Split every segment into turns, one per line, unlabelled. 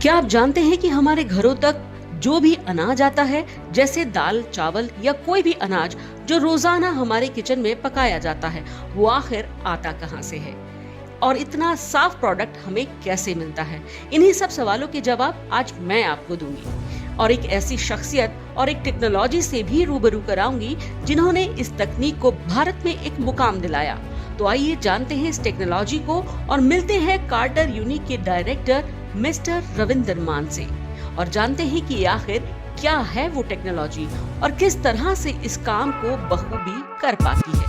क्या आप जानते हैं कि हमारे घरों तक जो भी अनाज आता है, जैसे दाल, चावल या कोई भी अनाज जो रोजाना हमारे किचन में पकाया जाता है, वो आखिर आता कहाँ से है और इतना साफ प्रोडक्ट हमें कैसे मिलता है? इन्हीं सब सवालों के जवाब आज मैं आपको दूंगी और एक ऐसी शख्सियत और एक टेक्नोलॉजी से भी रूबरू कराऊंगी जिन्होंने इस तकनीक को भारत में एक मुकाम दिलाया। तो आइए जानते हैं इस टेक्नोलॉजी को और मिलते हैं कार्टर यूनिक के डायरेक्टर मिस्टर रविंदर मान से और जानते हैं कि आखिर क्या है वो टेक्नोलॉजी और किस तरह से इस काम को बखूबी कर पाती है।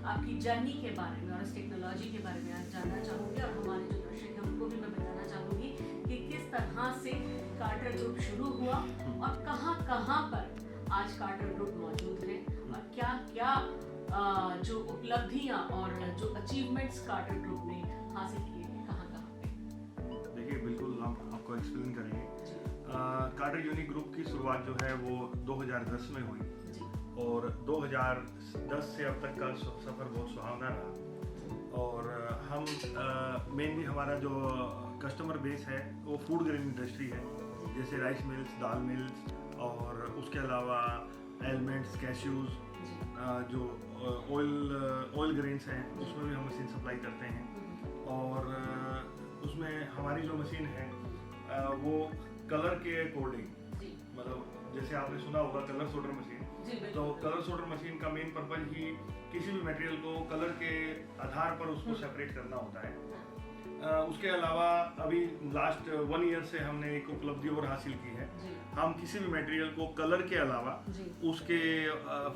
आपकी जर्नी के बारे में और इस टेक्नोलॉजी के बारे में आज जानना चाहूँगी और हमारे जो दर्शक हैं उनको भी मैं बताना चाहूँगी कि किस तरह से कार्टर ग्रुप शुरू हुआ और कहाँ कहाँ पर आज कार्टर ग्रुप मौजूद है और क्या क्या जो उपलब्धियाँ और जो अचीवमेंट्स कार्टर ग्रुप ने हासिल किए हैं कहाँ कहाँ पे।
देखिए, बिल्कुल हम आपको एक्सप्लेन करेंगे। कार्टर यूनिक ग्रुप की शुरुआत जो है वो 2010 में हुई और 2010 से अब तक का सफ़र बहुत सुहावना रहा और हम मेनली हमारा जो कस्टमर बेस है वो फूड ग्रेन इंडस्ट्री है, जैसे राइस मिल्स, दाल मिल्स और उसके अलावा एलमेंट्स, कैश्यूज़, जो ऑयल ग्रेन्स हैं उसमें भी हम मशीन सप्लाई करते हैं और उसमें हमारी जो मशीन है वो कलर के अकॉर्डिंग, मतलब जैसे आपने सुना होगा कलर सोल्डर मशीन, तो कलर सोल्डर मशीन का मेन पर्पज ही किसी भी मटेरियल को कलर के आधार पर उसको सेपरेट करना होता है। उसके अलावा अभी लास्ट 1 ईयर से हमने एक उपलब्धि और हासिल की है। हम किसी भी मटेरियल को कलर के अलावा उसके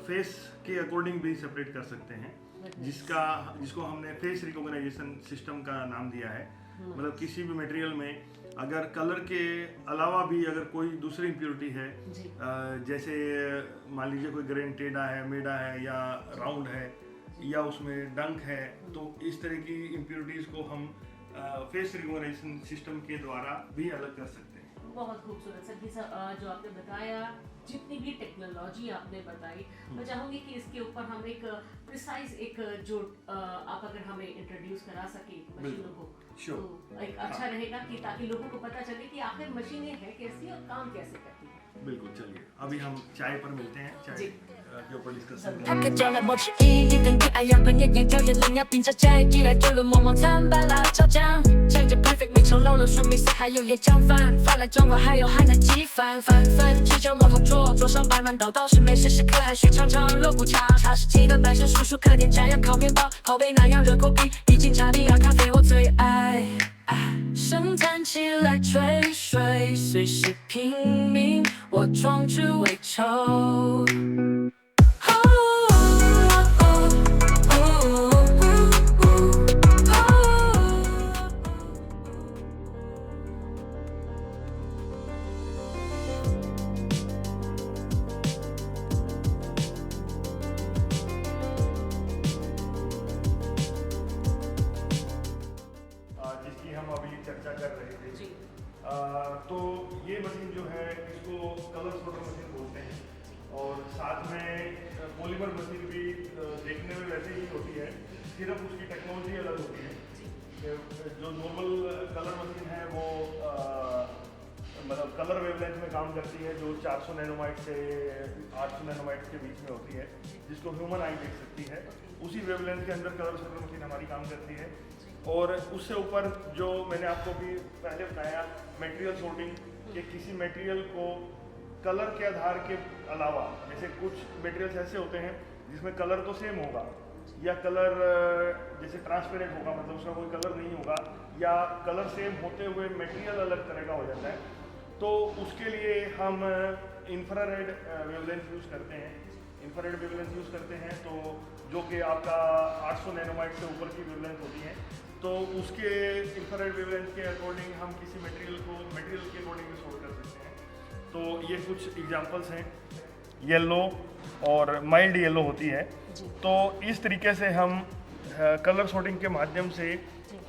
फेस के अकॉर्डिंग भी सेपरेट कर सकते हैं, जिसको हमने फेस रिकॉग्नाइजेशन सिस्टम का नाम दिया है। मतलब किसी भी मटेरियल में अगर कलर के अलावा भी अगर कोई दूसरी इम्प्योरिटी है, जैसे मान लीजिए कोई ग्रेन टेढ़ा है, मेढ़ा है या राउंड है या उसमें डंक है, तो इस तरह की इम्प्योरिटीज़ को हम फेस रिकॉग्निशन सिस्टम के द्वारा भी अलग कर सकते हैं।
बहुत खूबसूरत सर, ये जो आपने बताया, जितनी भी टेक्नोलॉजी आपने बताई, मैं चाहूंगी कि इसके ऊपर हम एक प्रिसाइज एक जो आप अगर हमें इंट्रोड्यूस करा सके मशीनों को,
Sure.
तो एक अच्छा रहेगा कि ताकि लोगों को पता चले कि आखिर मशीनें हैं कैसी और काम कैसे करती हैं।
बिल्कुल, चलिए अभी हम चाय पर मिलते हैं, चाय
जी।
के ऊपर डिस्कशन
他可教了默契，一等你爱养朋友眼条也冷呀，冰着摘一来就了默默参白辣椒酱，蘸着 perfect 米成漏了说米丝，还有椰浆饭，饭来中华还有海南鸡饭，饭饭吃酒摸头桌，桌上摆满道道是美食时刻，还需尝尝肉骨茶，茶是鸡蛋白是叔叔可点蘸样烤面包，泡杯那样热狗币，一斤茶比亚咖啡我最爱。生产起来吹水，随时拼命，我壮志未酬。
जिसकी हम अभी चर्चा कर रहे थे।
जी।
तो ये मशीन जो है इसको कलर सोर्टर मशीन बोलते हैं, और साथ में पॉलीमर मशीन भी देखने में वैसे ही होती है, सिर्फ उसकी टेक्नोलॉजी अलग होती है। जो नॉर्मल कलर मशीन है वो मतलब कलर वेवलेंथ में काम करती है, जो 400 नैनोमाइट से 800 नैनोमाइट के बीच में होती है, जिसको ह्यूमन आई देख सकती है। उसी वेवलेंथ के अंदर कलर सोर्टर मशीन हमारी काम करती है। और उससे ऊपर जो मैंने आपको भी पहले बताया, मटेरियल सॉर्टिंग, कि किसी मटेरियल को कलर के आधार के अलावा, जैसे कुछ मटेरियल्स ऐसे होते हैं जिसमें कलर तो सेम होगा, या कलर जैसे ट्रांसपेरेंट होगा, मतलब उसका कोई कलर नहीं होगा, या कलर सेम होते हुए मटेरियल अलग तरह का हो जाता है, तो उसके लिए हम इंफ्रारेड वेवलेंथ यूज़ करते हैं। इंफ्रारेड वेवलेंथ यूज़ करते हैं तो जो कि आपका 800 नैनोमाइट से ऊपर की वेवलेंथ होती है, तो उसके इंफ्रारेड वेवलेंथ के अकॉर्डिंग हम किसी मटेरियल के अकॉर्डिंग भी सॉर्ट कर सकते हैं। तो ये कुछ एग्जांपल्स हैं, येलो और माइल्ड येलो होती है। तो इस तरीके से हम कलर सॉर्टिंग के माध्यम से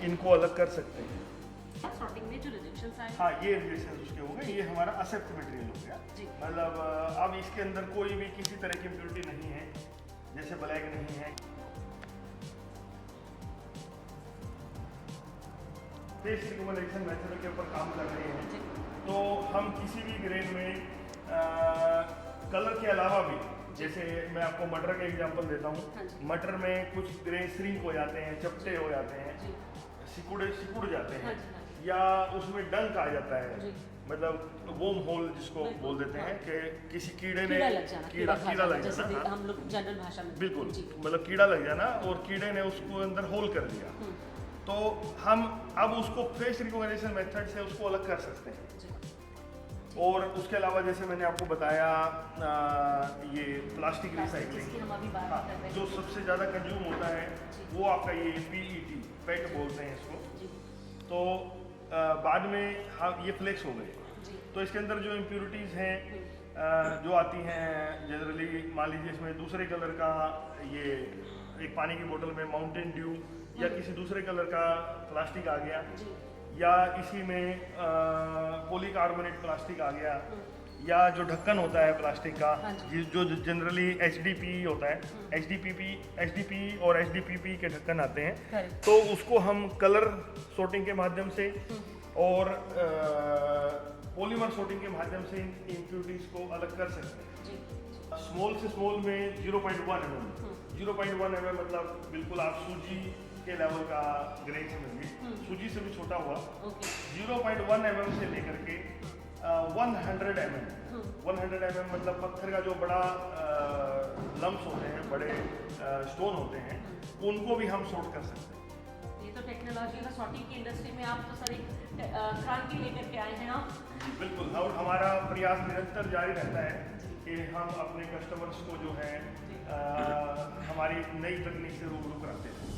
इनको अलग कर सकते हैं।
सॉर्टिंग में जो रिजेक्शंस आए,
हाँ, ये रिजेक्शन उसके हो गए, ये हमारा एक्सेप्ट मटेरियल हो गया।
जी।
मतलब अब इसके अंदर कोई भी किसी तरह की इम्प्योरिटी नहीं है, जैसे ब्लैक नहीं है। फेस रिकमेंडेशन मेथड के ऊपर काम कर रहे हैं, तो हम किसी भी ग्रेन में कलर के अलावा भी, जैसे मैं आपको मटर का एग्जांपल देता
हाँ
हूँ।
जी।
मटर में कुछ ग्रेन श्रिंक हो जाते हैं, चपटे हो जाते हैं,
जी।
सिकुड़ जाते
हाँ
हैं,
जी, हाँ जी।
या उसमें डंक आ जाता है,
जी।
मतलब वोम होल जिसको
बिल्कुल,
बोल देते हैं,
हाँ।
कि किसी कीड़े ने
कीड़ा लग जाना,
कीड़ा लग
जैसे
जाना, हाँ।
हम लोग जनरल भाषा में
बिल्कुल,
जी।
मतलब कीड़ा लग जाना, और कीड़े ने उसको अंदर होल कर दिया, तो हम अब उसको फेस रिकॉग्निशन मेथड से उसको अलग कर सकते हैं।
जी।
और उसके अलावा जैसे मैंने आपको बताया ये प्लास्टिक
जिसकी
रिसाइकलिंग,
हम अभी बात कर रहे हैं।
जो सबसे ज़्यादा कंज्यूम होता है वो आपका ये PET पेट बोलते हैं इसको।
जी।
तो बाद में हम ये फ्लेक्स हो गए,
जी।
तो इसके अंदर जो इम्प्योरिटीज़ हैं जो आती हैं जनरली, मान लीजिए इसमें दूसरे कलर का, ये एक पानी की बोतल में माउंटेन ड्यू या किसी दूसरे कलर का प्लास्टिक आ गया,
जी।
या इसी में पॉलीकार्बोनेट प्लास्टिक आ गया, या जो ढक्कन होता है प्लास्टिक का,
हाँ जी।
जो जनरली HDPE होता है, HDPE और HDPE के ढक्कन आते हैं,
Correct।
तो उसको हम कलर सॉर्टिंग के माध्यम से और पॉलीमर सॉर्टिंग के माध्यम से इन इम्प्योरिटीज को अलग कर सकते हैं।
जी।
स्मॉल से स्मॉल में 0.1 mm, 0.1 mm मतलब बिल्कुल आप सूजी के लेवल का ग्रेन समझिए, सूजी से भी छोटा हुआ।
ओके।
0.1 mm से लेकर के 100 mm, 100 mm मतलब पत्थर का जो बड़ा लम्स होते हैं, बड़े स्टोन होते हैं, उनको भी हम सॉर्ट कर सकते हैं।
ये तो टेक्नोलॉजी है, सॉर्टिंग की इंडस्ट्री में आप तो सर एक क्रांति लेकर के आए हैं आप।
बिल्कुल, और हमारा प्रयास निरंतर जारी रहता है कि हम अपने कस्टमर्स को जो है हमारी नई तकनीक से रूबरू कराते हैं।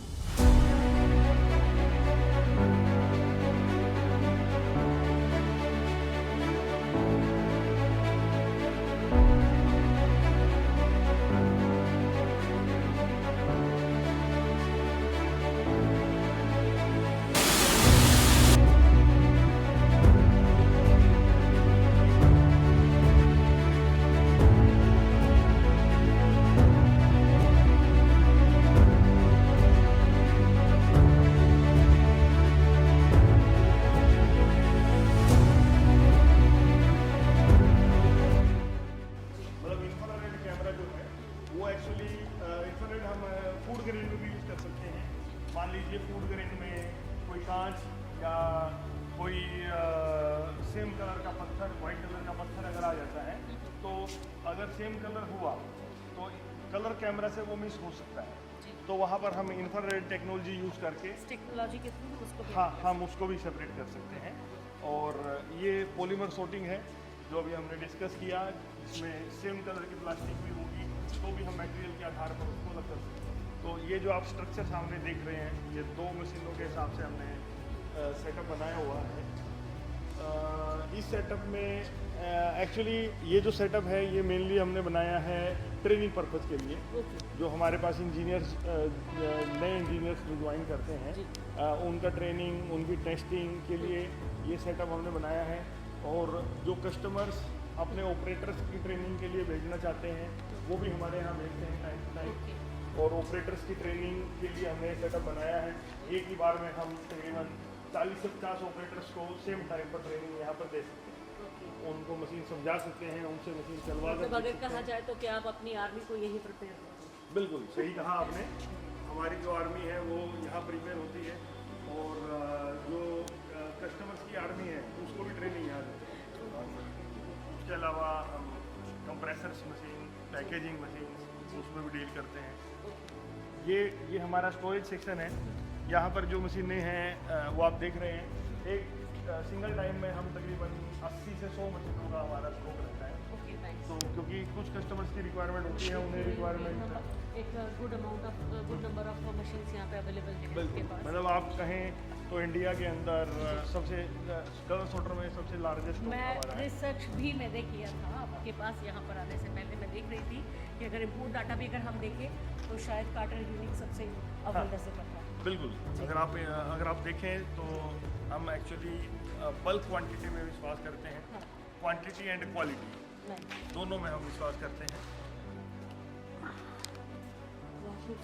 एक्चुअली इंफ्रारेड हम फूड ग्रेन में भी यूज़ कर सकते हैं। मान लीजिए फूड ग्रेन में कोई कांच या कोई सेम कलर का पत्थर, वाइट कलर का पत्थर अगर आ जाता है, तो अगर सेम कलर हुआ तो कलर कैमरा से वो मिस हो सकता है। तो वहाँ पर हम इंफ्रारेड टेक्नोलॉजी यूज़ करके
टेक्नोलॉजी के थ्रू उसको भी
हाँ हम उसको भी सेपरेट कर सकते हैं। और ये पॉलीमर सोटिंग है जो अभी हमने डिस्कस किया, जिसमें सेम कलर की प्लास्टिक भी होगी तो भी हम मटेरियल के आधार पर उसको अलग कर सकते हैं। तो ये जो आप स्ट्रक्चर सामने देख रहे हैं, ये 2 मशीनों के हिसाब से हमने सेटअप बनाया हुआ है। इस सेटअप में एक्चुअली ये जो सेटअप है ये मेनली हमने बनाया है ट्रेनिंग पर्पज़ के लिए। जो हमारे पास इंजीनियर्स नए इंजीनियर्स जो ज्वाइन करते हैं उनका ट्रेनिंग, उनकी टेस्टिंग के लिए ये सेटअप हमने बनाया है। और जो कस्टमर्स अपने ऑपरेटर्स की ट्रेनिंग के लिए भेजना चाहते हैं वो भी हमारे यहाँ भेजते हैं टाइम टू टाइम। और ऑपरेटर्स की ट्रेनिंग के लिए हमने सेटअप बनाया है। एक ही बार में हम तकरीबन 40 से 50 ऑपरेटर्स को सेम टाइम पर ट्रेनिंग यहाँ पर दे सकते हैं। उनको मशीन समझा सकते हैं, उनसे मशीन चलवा
मतलब
सकते
अगर
हैं।
कहा जाए तो क्या आप अपनी आर्मी को यही प्रिपेयर करते हैं?
बिल्कुल सही कहा आपने। हमारी जो आर्मी है वो यहाँ प्रिपेयर होती है और जो कस्टमर्स की आर्मी है उसको भी ट्रेनिंग यहाँ देते हैं। उसके अलावा हम कंप्रेसर्स मशीन, पैकेजिंग मशीन उसमें भी डील करते हैं। ये हमारा स्टोरेज सेक्शन है। यहाँ पर जो मशीनें हैं वो आप देख रहे हैं। एक सिंगल टाइम में हम तकरीबन 80 से 100 मशीनों का हमारा स्टॉक रहता है। तो क्योंकि कुछ कस्टमर्स की रिक्वायरमेंट होती है, उन्हें रिक्वायरमेंट
एक गुड नंबर ऑफ मशीन्स यहाँ पे अवेलेबल है आपके
बिल्कुल,
पास।
मतलब आप कहें तो इंडिया के अंदर सबसे कलर सॉर्टर में सबसे लार्जेस्ट
मैं
हमारा है।
रिसर्च भी मैंने किया था आपके पास यहाँ पर आने से पहले। मैं देख रही थी कि अगर इम्पोर्ट डाटा भी अगर हम देखें तो शायद कार्टर यूनिक सबसे अव्वल नजर आता है।
बिल्कुल, अगर आप देखें तो हम एक्चुअली बल्क क्वांटिटी में विश्वास करते हैं।
हाँ।
क्वांटिटी एंड क्वालिटी दोनों में हम विश्वास करते हैं।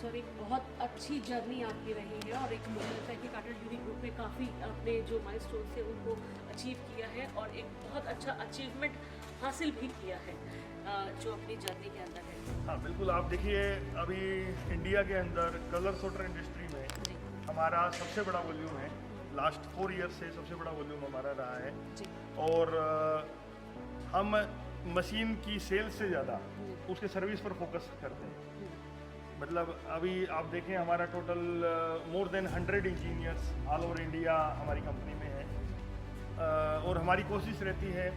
सर एक बहुत अच्छी जर्नी आपकी रही है और एक मुझे लगता है कि कार्टर यूनिक ग्रुप में काफ़ी आपने जो माइलस्टोन थे उनको अचीव किया है और एक बहुत अच्छा अचीवमेंट हासिल भी किया है जो अपनी जर्नी के अंदर है।
हाँ बिल्कुल, आप देखिए अभी इंडिया के अंदर कलर सॉर्टर इंडस्ट्री में
जी
हमारा सबसे बड़ा वॉल्यूम है। लास्ट 4 ईयर से सबसे बड़ा वॉल्यूम हमारा रहा है।
जी
और हम मशीन की सेल से ज़्यादा उसके सर्विस पर फोकस करते हैं। मतलब अभी आप देखें हमारा total more than 100 engineers all over India हमारी कंपनी में है। और हमारी कोशिश रहती है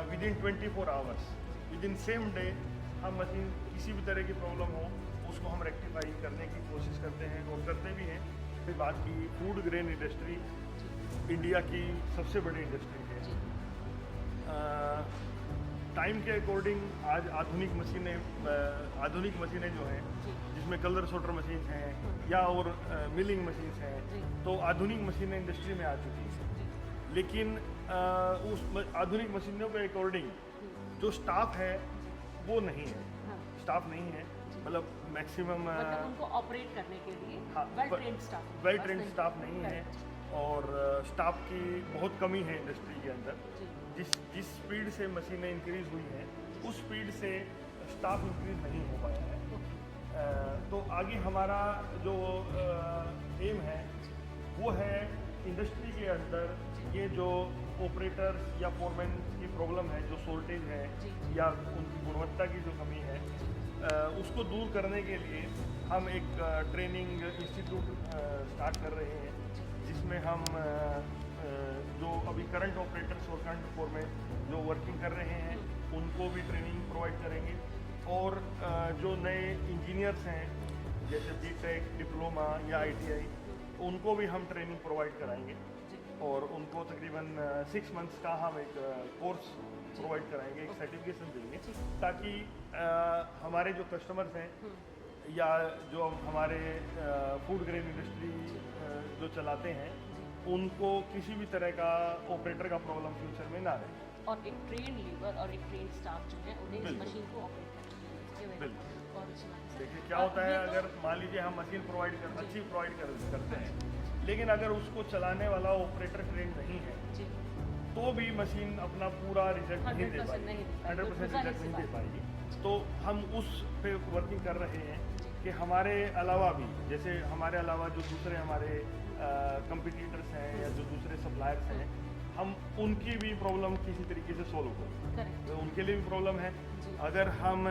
with in 24 hours, with in same day हम मशीन किसी भी तरह की प्रॉब्लम हो उसको हम रेक्टिफाई करने की कोशिश करते हैं और करते भी हैं। फिर बात की फूड ग्रेन इंडस्ट्री इंडिया की सबसे बड़ी इंडस्ट्री है। टाइम के अकॉर्डिंग आज आधुनिक मशीनें जो हैं जिसमें कलर सॉर्टर मशीन हैं या और मिलिंग मशीन हैं, तो आधुनिक मशीनें इंडस्ट्री में आ चुकी हैं। लेकिन उस आधुनिक मशीनों के अकॉर्डिंग जो स्टाफ है वो नहीं है। स्टाफ नहीं है, मतलब मैक्सिमम
मतलब उनको ऑपरेट करने के लिए
हाँ, वेल ट्रेंड स्टाफ नहीं है और स्टाफ की बहुत कमी है इंडस्ट्री के अंदर। जिस स्पीड से मशीनें इंक्रीज हुई हैं उस स्पीड से स्टाफ इंक्रीज नहीं हो पाया है। तो आगे हमारा जो एम है वो है इंडस्ट्री के अंदर ये जो ऑपरेटर्स या फोरमैन की प्रॉब्लम है, जो शॉर्टेज है या उनकी गुणवत्ता की जो कमी है, उसको दूर करने के लिए हम एक ट्रेनिंग इंस्टीट्यूट स्टार्ट कर रहे हैं जिसमें हम जो अभी करंट ऑपरेटर्स और करंट फोरमैन जो वर्किंग कर रहे हैं उनको भी ट्रेनिंग प्रोवाइड करेंगे। और जो नए इंजीनियर्स हैं जैसे बीटेक, डिप्लोमा या आईटीआई, उनको भी हम ट्रेनिंग प्रोवाइड कराएंगे और उनको तकरीबन 6 मंथ्स का हम एक कोर्स प्रोवाइड कराएंगे, एक सर्टिफिकेशन देंगे ताकि हमारे जो कस्टमर्स हैं या जो हमारे फूड ग्रेन इंडस्ट्री जो चलाते हैं उनको किसी भी तरह का ऑपरेटर का प्रॉब्लम फ्यूचर में ना रहे।
और एक ट्रेन लेबर और एक ट्रेन स्टाफ जो है उन्हें इस मशीन को ऑपरेट करना है।
देखिए क्या होता है, अगर मान लीजिए हम मशीन अच्छी प्रोवाइड करते हैं लेकिन अगर उसको चलाने वाला ऑपरेटर ट्रेन नहीं है तो भी मशीन अपना पूरा रिजल्ट नहीं दे पाएगी, 100% रिजल्ट नहीं दे पाएगी। तो हम उस पे वर्किंग कर रहे हैं कि हमारे अलावा भी, जैसे हमारे अलावा जो दूसरे हमारे कंपटीटर्स हैं या जो दूसरे सप्लायर्स हैं, हम उनकी भी प्रॉब्लम किसी तरीके से सोल्व करें।
करेक्ट
तो उनके लिए भी प्रॉब्लम है।
जी।
अगर हम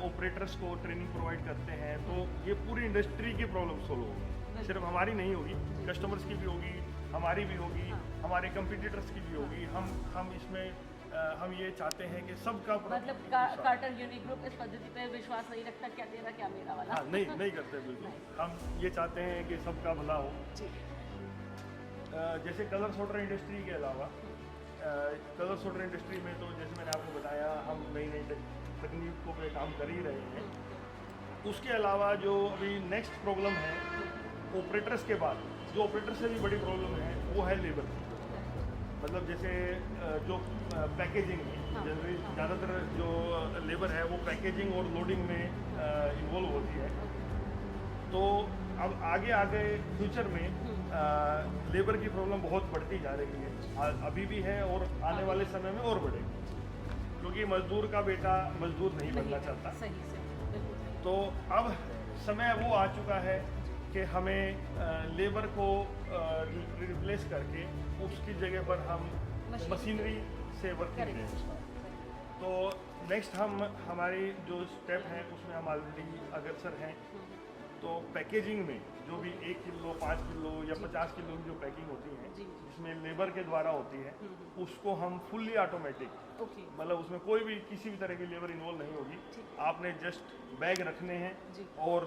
ऑपरेटर्स को ट्रेनिंग प्रोवाइड करते हैं तो ये पूरी इंडस्ट्री की प्रॉब्लम सोल्व होगी, सिर्फ हमारी नहीं होगी, कस्टमर्स की भी होगी, हमारी भी होगी,
हाँ।
हमारे कंपटीटर्स की भी होगी। हम इसमें हम ये चाहते हैं कि सबका
मतलब कार्टर यूनिक ग्रुप इस पद्धति पर विश्वास नहीं रखता, क्या तेरा क्या मेरा वाला।
हाँ, नहीं करते बिल्कुल। हम ये चाहते हैं कि सबका भला हो।
जी।
जैसे कलर सोल्डर इंडस्ट्री के अलावा कलर सोल्डर इंडस्ट्री में तो जैसे मैंने आपको बताया, हम नई नई तकनीकों पे काम कर ही रहे हैं। उसके अलावा जो अभी नेक्स्ट प्रॉब्लम है ऑपरेटर्स के बाद, जो ऑपरेटर से भी बड़ी प्रॉब्लम है वो है लेबर। मतलब जैसे जो पैकेजिंग में जनरली ज़्यादातर जो लेबर है वो पैकेजिंग और लोडिंग में इन्वॉल्व होती है। तो अब आगे फ्यूचर में लेबर की प्रॉब्लम बहुत बढ़ती जा रही है, अभी भी है और आने वाले समय में और बढ़ेगी, क्योंकि मजदूर का बेटा मजदूर नहीं बनना चाहता।
सही बिल्कुल सही।
तो अब समय वो आ चुका है कि हमें लेबर को रिप्लेस करके उसकी जगह पर हम मशीनरी से वर्किंग करें। तो नेक्स्ट हमारी जो स्टेप है उसमें हम ऑलरेडी अग्रसर हैं। तो पैकेजिंग में जो भी 1 किलो, 5 किलो या 50 किलो की जो पैकिंग होती है, जिसमें लेबर के द्वारा होती है, उसको हम फुल्ली ऑटोमेटिक, मतलब उसमें कोई भी किसी भी तरह की लेबर इन्वॉल्व नहीं होगी। आपने जस्ट बैग रखने हैं और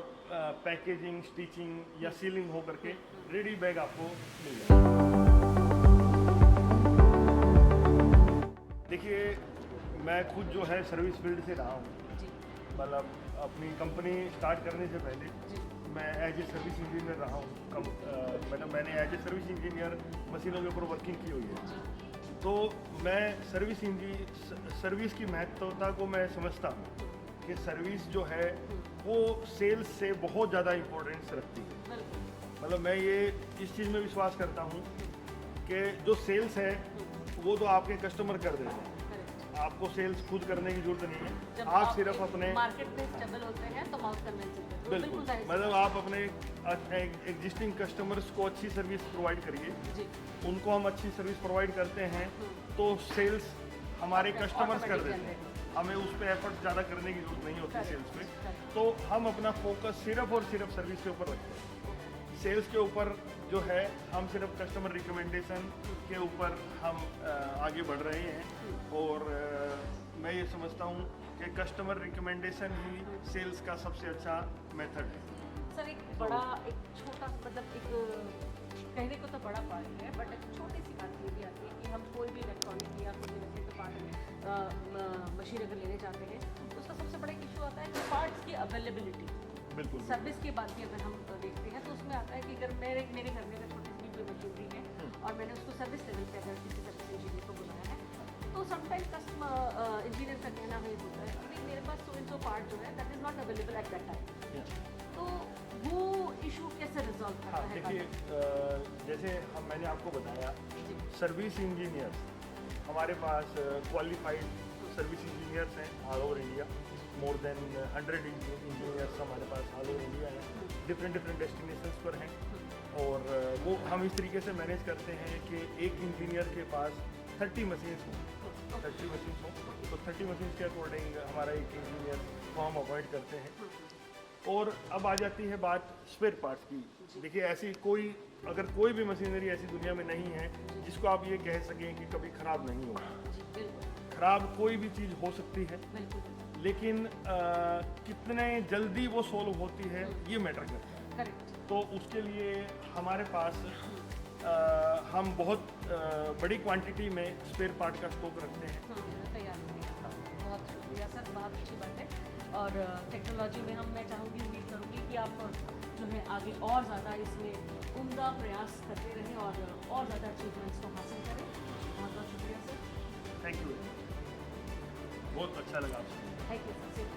पैकेजिंग, स्टिचिंग या सीलिंग हो करके रेडी बैग आपको मिल जाएगा। देखिए, मैं खुद जो है सर्विस फील्ड से रहा हूँ। मतलब अपनी कंपनी स्टार्ट करने से पहले मैं एज ए सर्विस इंजीनियर रहा हूँ। मैंने एज ए सर्विस इंजीनियर मशीनों के ऊपर वर्किंग की हुई है। तो मैं सर्विस की महत्वता को मैं समझता हूँ कि सर्विस जो है वो सेल्स से बहुत ज़्यादा इम्पोर्टेंस रखती है। मतलब मैं ये इस चीज़ में विश्वास करता हूँ कि जो सेल्स है वो तो आपके कस्टमर कर देते हैं, आपको सेल्स खुद करने की जरूरत नहीं है। आप सिर्फ अपने
मार्केट में स्टेबल होते हैं तो माउथ कन्वेंस होते हैं।
बिल्कुल, मतलब आप अपने एग्जिस्टिंग कस्टमर्स को अच्छी सर्विस प्रोवाइड करिए। उनको हम अच्छी सर्विस प्रोवाइड करते हैं तो सेल्स हमारे कस्टमर्स कर देते हैं, हमें उस पर एफर्ट ज़्यादा करने की जरूरत नहीं होती सेल्स पे। तो हम अपना फोकस सिर्फ और सिर्फ सर्विस के ऊपर रखते हैं। सेल्स के ऊपर जो है हम सिर्फ कस्टमर रिकमेंडेशन के ऊपर हम आगे बढ़ रहे हैं। और मैं ये समझता हूँ कि कस्टमर रिकमेंडेशन ही सेल्स का सबसे अच्छा मेथड है।
सर, एक बड़ा, एक छोटा, मतलब एक कहने को तो बड़ा पॉइंट है, बट एक छोटी सी बात ये भी आती है कि हम कोई भी इलेक्ट्रॉनिक या कोई इलेक्ट्रिक पार्ट मशीन अगर लेने चाहते हैं तो उसका सबसे बड़ा इशू आता है कि पार्ट्स की अवेलेबिलिटी।
बिल्कुल।
सर्विस के बाद भी अगर हम देखते हैं तो उसमें आता है कि अगर मेरे घर में अगर छोटी सी कोई मशीनरी है और मैंने उसको सर्विस लेवल पे अगर किसी सर्विस इंजीनियर को बुलाया है तो समटाइम्स कस्टमर इंजीनियर का कहना ये होता है कि मेरे पास सो एंड सो पार्ट जो है that is not available at that time. तो वो इशू कैसे रिजॉल्व करना है?
देखिए, जैसे मैंने आपको बताया, सर्विस इंजीनियर हमारे पास क्वालिफाइड सर्विस इंजीनियर्स हैं all over India. More than 100 engineers हमारे पास ऑल ओवर इंडिया हैं, डिफरेंट डेस्टिनेशंस पर हैं। और वो हम इस तरीके से मैनेज करते हैं कि एक इंजीनियर के पास 30 मशीन्स हों, 30 मशीन्स हों, तो 30 मशीन्स के अकॉर्डिंग हमारा एक इंजीनियर को हम अपॉइंट करते हैं। और अब आ जाती है बात स्पेयर पार्ट्स की। देखिए, ऐसी अगर कोई भी मशीनरी ऐसी दुनिया में नहीं है जिसको आप ये कह सकें कि कभी ख़राब नहीं होगी। ख़राब कोई भी चीज़ हो सकती है, लेकिन कितने जल्दी वो सोल्व होती है ये मैटर करता है। तो उसके लिए हमारे पास हम बहुत बड़ी क्वांटिटी में स्पेयर पार्ट का स्टॉक रखते हैं।
बहुत शुक्रिया सर, बहुत अच्छी बात है। और टेक्नोलॉजी में मैं चाहूँगी, उम्मीद करूँगी कि आप जो है आगे और ज़्यादा इसमें उम्दा प्रयास करते रहें और ज़्यादा अचीवमेंट्स को हासिल करें। बहुत बहुत शुक्रिया सर।
थैंक यू, बहुत अच्छा लगा आपसे।
Thank you sir.